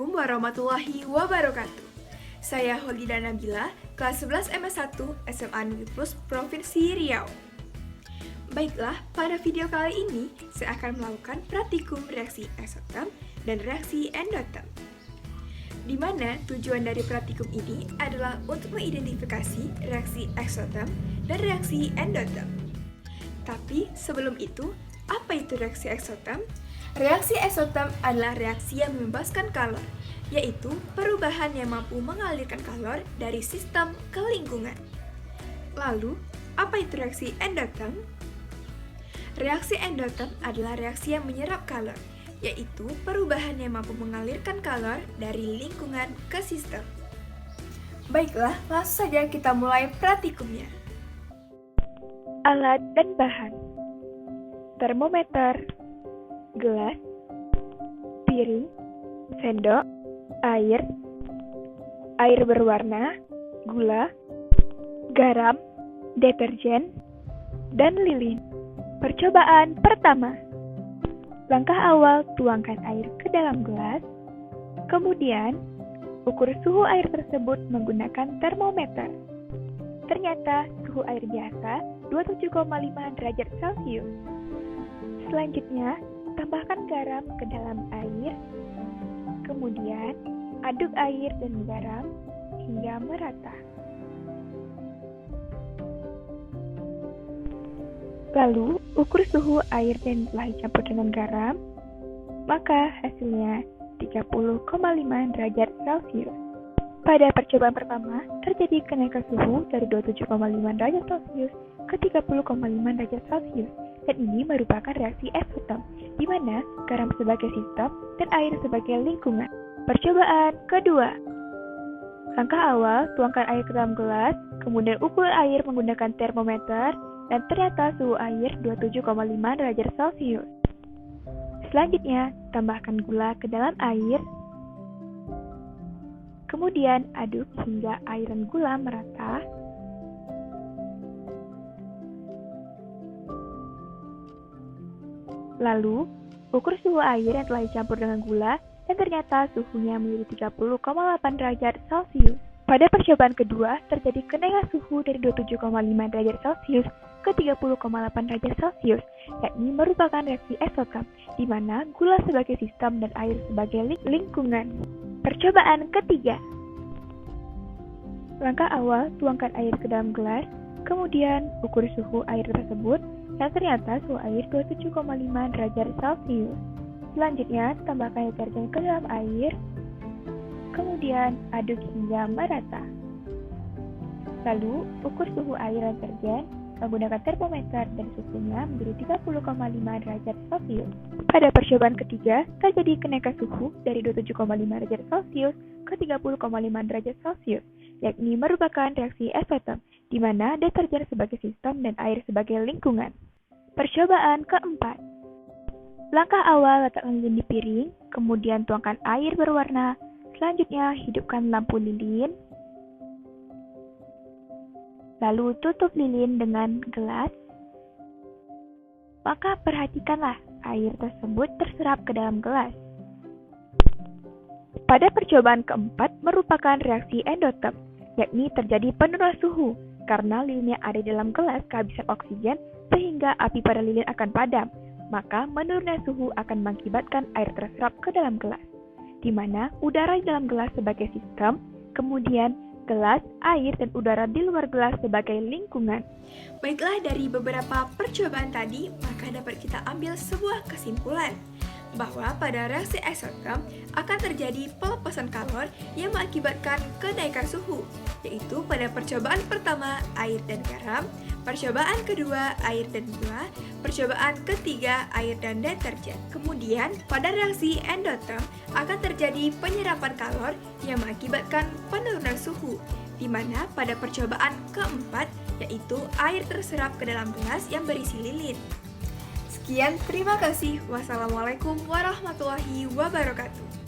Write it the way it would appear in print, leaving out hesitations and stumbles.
Assalamualaikum warahmatullahi wabarakatuh. Saya Holida Nabila, kelas 11 MS1 SMA Negeri Plus Provinsi Riau. Baiklah, pada video kali ini saya akan melakukan praktikum reaksi eksoterm dan reaksi endoterm. Di mana tujuan dari praktikum ini adalah untuk mengidentifikasi reaksi eksoterm dan reaksi endoterm. Tapi sebelum itu, apa itu reaksi eksoterm? Reaksi eksoterm adalah reaksi yang membebaskan kalor, yaitu perubahan yang mampu mengalirkan kalor dari sistem ke lingkungan. Lalu, apa itu reaksi endoterm? Reaksi endoterm adalah reaksi yang menyerap kalor, yaitu perubahan yang mampu mengalirkan kalor dari lingkungan ke sistem. Baiklah, langsung saja kita mulai praktikumnya. Alat dan bahan: termometer, gelas, piring, sendok, air berwarna, gula, garam, deterjen, dan lilin. Percobaan pertama. Langkah awal, tuangkan air ke dalam gelas. Kemudian, ukur suhu air tersebut menggunakan termometer. Ternyata suhu air biasa 27,5 derajat Celcius. Selanjutnya, tambahkan garam ke dalam air. Kemudian, aduk air dan garam hingga merata. Lalu, ukur suhu air dan setelah dicampur dengan garam, maka hasilnya 30,5 derajat Celcius. Pada percobaan pertama, terjadi kenaikan suhu dari 27,5 derajat Celcius ke 30,5 derajat Celcius, dan ini merupakan reaksi eksoterm, di mana garam sebagai sistem dan air sebagai lingkungan. Percobaan kedua. Langkah awal, tuangkan air ke dalam gelas, kemudian ukur air menggunakan termometer, dan ternyata suhu air 27,5 derajat Celcius. Selanjutnya, tambahkan gula ke dalam air. Kemudian, aduk hingga air dan gula merata. Lalu, ukur suhu air yang telah dicampur dengan gula, dan ternyata suhunya menjadi 30,8 derajat Celcius. Pada percobaan kedua, terjadi kenaikan suhu dari 27,5 derajat Celcius ke 30,8 derajat Celcius, yakni merupakan reaksi eksoterm, di mana gula sebagai sistem dan air sebagai lingkungan. Percobaan ketiga. Langkah awal, tuangkan air ke dalam gelas, kemudian ukur suhu air tersebut, dan ternyata suhu air 27,5 derajat Celcius. Selanjutnya, tambahkan deterjen ke dalam air, kemudian aduk hingga merata. Lalu, ukur suhu air deterjen menggunakan termometer dan suhunya menjadi 30,5 derajat Celcius. Pada percobaan ketiga, terjadi kenaikan suhu dari 27,5 derajat Celcius ke 30,5 derajat Celcius, yakni merupakan reaksi eksoterm, di mana deterjen sebagai sistem dan air sebagai lingkungan. Percobaan keempat. Langkah awal, letakkan lilin di piring, kemudian tuangkan air berwarna, selanjutnya hidupkan lampu lilin, lalu tutup lilin dengan gelas. Maka perhatikanlah air tersebut terserap ke dalam gelas. Pada percobaan keempat merupakan reaksi endoterm, yakni terjadi penurunan suhu karena lilin yang ada di dalam gelas kehabisan oksigen sehingga api pada lilin akan padam. Maka menurunnya suhu akan mengakibatkan air terserap ke dalam gelas, di mana udara di dalam gelas sebagai sistem, kemudian gelas, air, dan udara di luar gelas sebagai lingkungan. Baiklah, dari beberapa percobaan tadi, maka dapat kita ambil sebuah kesimpulan bahwa pada reaksi eksoterm akan terjadi pelepasan kalor yang mengakibatkan kenaikan suhu, yaitu pada percobaan pertama air dan garam, percobaan kedua air dan gula, percobaan ketiga air dan deterjen. Kemudian pada reaksi endoterm akan terjadi penyerapan kalor yang mengakibatkan penurunan suhu, di mana pada percobaan keempat yaitu air terserap ke dalam gelas yang berisi lilin. Sekian, terima kasih. Wassalamualaikum warahmatullahi wabarakatuh.